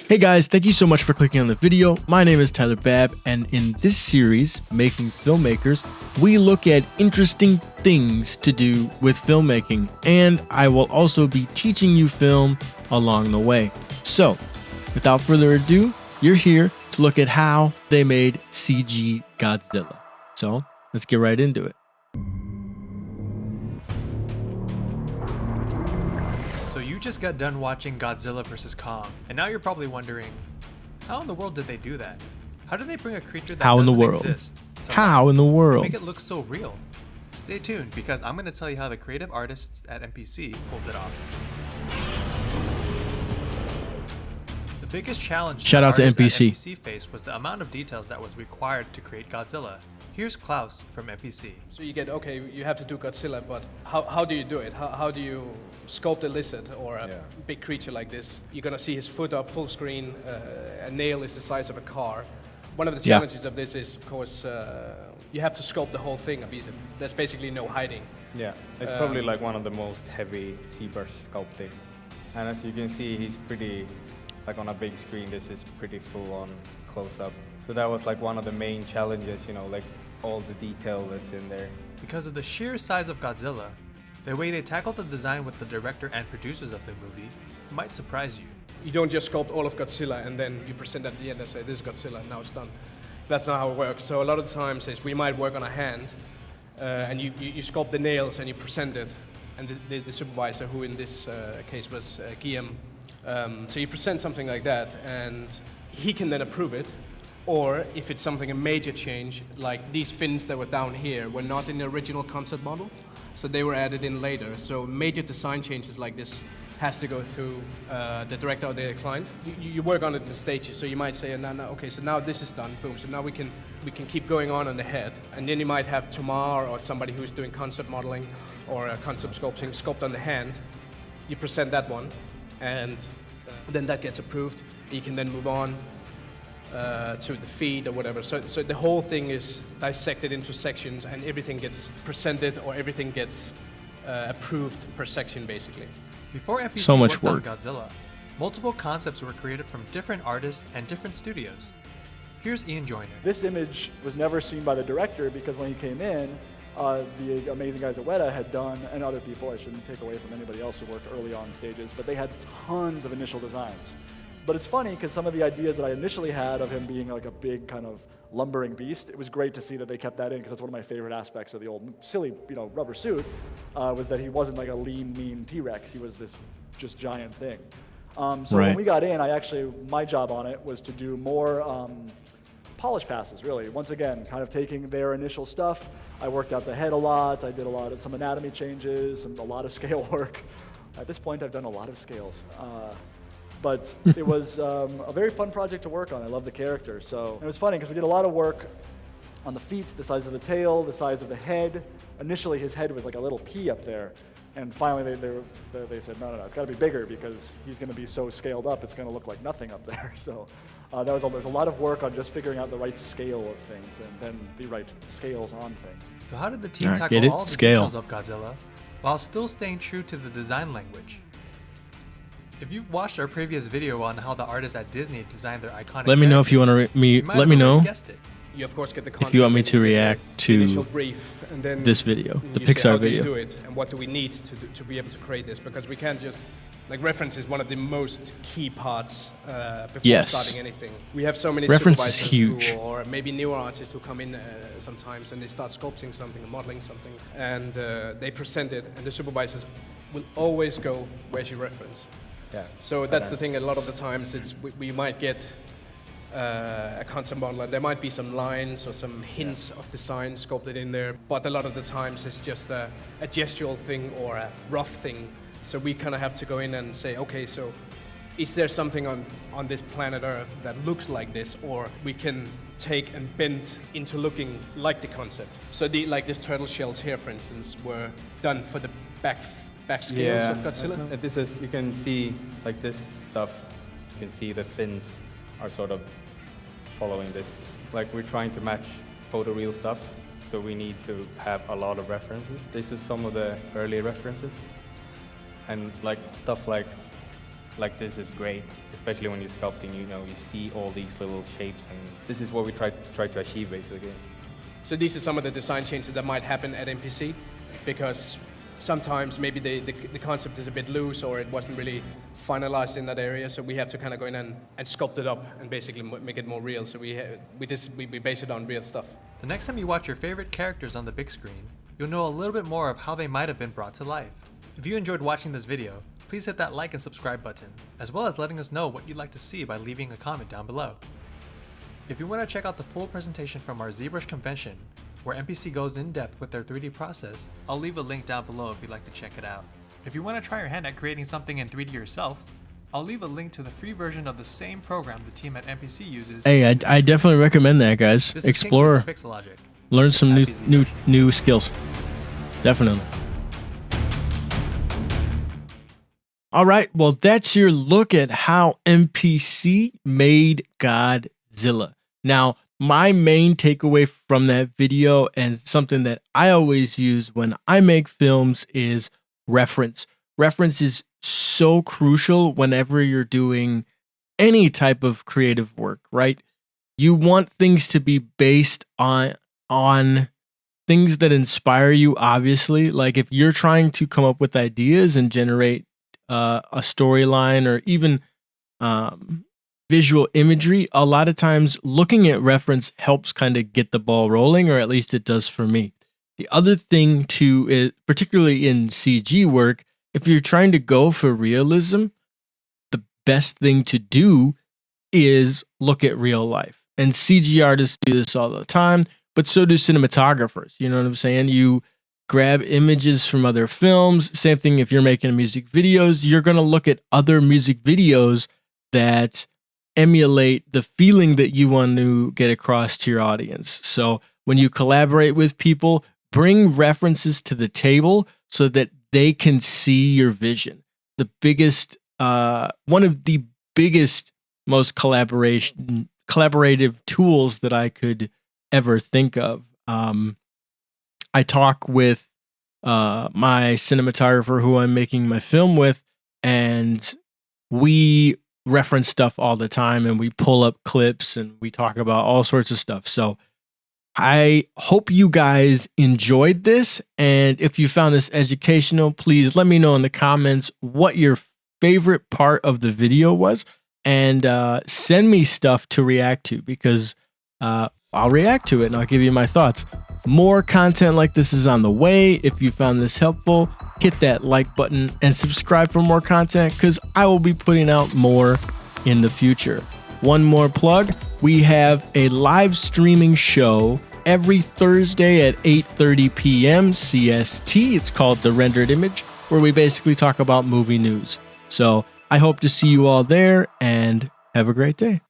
Hey guys, thank you so much for clicking on the video. My name is Tyler Babb, and in this series, Making Filmmakers, we look at interesting things to do with filmmaking, and I will also be teaching you film along the way. So, without further ado, you're here to look at how they made CG Godzilla. So, let's get right into it. So you just got done watching Godzilla vs Kong, and now you're probably wondering, how in the world did they do that? How did they bring a creature that doesn't exist to How life in the world? and make it look so real? Stay tuned, because I'm going to tell you how the creative artists at MPC pulled it off. The biggest challenge Shout out to artists at MPC. MPC faced was the amount of details that was required to create Godzilla. Here's Klaus from MPC. So you get, okay, you have to do Godzilla, but how do you do it? How do you sculpt a lizard or a big creature like this? You're gonna see his foot up full screen, a nail is the size of a car. One of the challenges of this is, of course, you have to sculpt the whole thing. There's basically no hiding. Yeah, it's probably like one of the most heavy ZBRUSH sculpting. And as you can see, he's pretty, like on a big screen, this is pretty full on close up. So that was like one of the main challenges, you know, like all the detail that's in there. Because of the sheer size of Godzilla, the way they tackled the design with the director and producers of the movie might surprise you. You don't just sculpt all of Godzilla and then you present at the end and say, this is Godzilla, and now it's done. That's not how it works. So a lot of times we might work on a hand, and you sculpt the nails and you present it, and the supervisor, who in this case was Guillaume, so you present something like that, and he can then approve it. Or if it's something, a major change, like these fins that were down here were not in the original concept model, so they were added in later. So major design changes like this has to go through the director or the client. You work on it in stages, so you might say, no, okay, so now this is done, boom, so now we can keep going on the head. And then you might have Tomar or somebody who's doing concept modeling or concept sculpting, sculpt on the hand. You present that one, and then that gets approved. You can then move on to the feet or whatever. So the whole thing is dissected into sections, and everything gets presented or everything gets approved per section, basically. Before MPC So much worked work. on Godzilla, multiple concepts were created from different artists and different studios. Here's Ian Joyner. This image was never seen by the director because when he came in, the amazing guys at Weta had done, and other people, I shouldn't take away from anybody else who worked early on stages, but they had tons of initial designs. But it's funny because some of the ideas that I initially had of him being like a big kind of lumbering beast, it was great to see that they kept that in, because that's one of my favorite aspects of the old silly, rubber suit, was that he wasn't like a lean, mean T-Rex. He was this just giant thing. So when we got in, my job on it was to do more polish passes, really. Once again, kind of taking their initial stuff. I worked out the head a lot. I did some anatomy changes, a lot of scale work. At this point, I've done a lot of scales. But it was a very fun project to work on. I love the character. So it was funny because we did a lot of work on the feet, the size of the tail, the size of the head. Initially, his head was like a little pea up there. And finally, they said, no, it's got to be bigger because he's going to be so scaled up, it's going to look like nothing up there. So there's a lot of work on just figuring out the right scale of things and then the right scales on things. So how did the team tackle all the Scale. details of Godzilla while still staying true to the design language? If you've watched our previous video on how the artists at Disney designed their iconic Let me know if you want to let me know guessed it. You of course get the concept. if you want me to react the initial to brief, and then this video, the you say, Pixar how do you video. do it, and what do we need to be able to create this? Because we can't just, like, reference is one of the most key parts before starting anything. We have so many Reference is supervisors huge. or maybe newer artists who come in sometimes and they start sculpting something or modeling something, and they present it, and the supervisors will always go, where's your reference? Yeah. So that's the thing. A lot of the times, we might get a concept model, and there might be some lines or some hints of design sculpted in there. But a lot of the times, it's just a gestural thing or a rough thing. So we kind of have to go in and say, okay, so is there something on this planet Earth that looks like this, or we can take and bend into looking like the concept? So like these turtle shells here, for instance, were done for the back scales of Godzilla. This is, you can see like this stuff, you can see the fins are sort of following this. Like we're trying to match photoreal stuff, so we need to have a lot of references. This is some of the early references. And like stuff like this is great, especially when you're sculpting. You know, you see all these little shapes, and this is what we try to achieve basically. So these are some of the design changes that might happen at MPC, because sometimes maybe the concept is a bit loose or it wasn't really finalized in that area, so we have to kind of go in and sculpt it up and basically make it more real. So we base it on real stuff. The next time you watch your favorite characters on the big screen, you'll know a little bit more of how they might have been brought to life. If you enjoyed watching this video, please hit that like and subscribe button, as well as letting us know what you'd like to see by leaving a comment down below. If you want to check out the full presentation from our ZBRUSH convention, where MPC goes in depth with their 3D process, I'll leave a link down below if you'd like to check it out. If you want to try your hand at creating something in 3D yourself, I'll leave a link to the free version of the same program the team at MPC uses. Hey, I definitely recommend that, guys. Explore, learn some new skills. Definitely. All right, well, that's your look at how MPC made Godzilla. Now, my main takeaway from that video, and something that I always use when I make films, is reference. Reference is so crucial whenever you're doing any type of creative work, right? You want things to be based on things that inspire you, obviously. Like if you're trying to come up with ideas and generate a storyline or even visual imagery, a lot of times looking at reference helps kind of get the ball rolling, or at least it does for me. The other thing too is, particularly in CG work, if you're trying to go for realism, the best thing to do is look at real life. And CG artists do this all the time, but so do cinematographers. You know what I'm saying? You grab images from other films. Same thing if you're making music videos, you're going to look at other music videos that emulate the feeling that you want to get across to your audience. So when you collaborate with people, bring references to the table so that they can see your vision. The biggest, one of the biggest, most collaborative tools that I could ever think of. I talk with my cinematographer who I'm making my film with, and we reference stuff all the time, and we pull up clips and we talk about all sorts of stuff. So I hope you guys enjoyed this, and if you found this educational, please let me know in the comments what your favorite part of the video was, and send me stuff to react to, because I'll react to it and I'll give you my thoughts. More content like this is on the way. If you found this helpful, hit that like button and subscribe for more content, because I will be putting out more in the future. One more plug, we have a live streaming show every Thursday at 8:30 p.m. CST. It's called The Rendered Image, where we basically talk about movie news. So I hope to see you all there, and have a great day.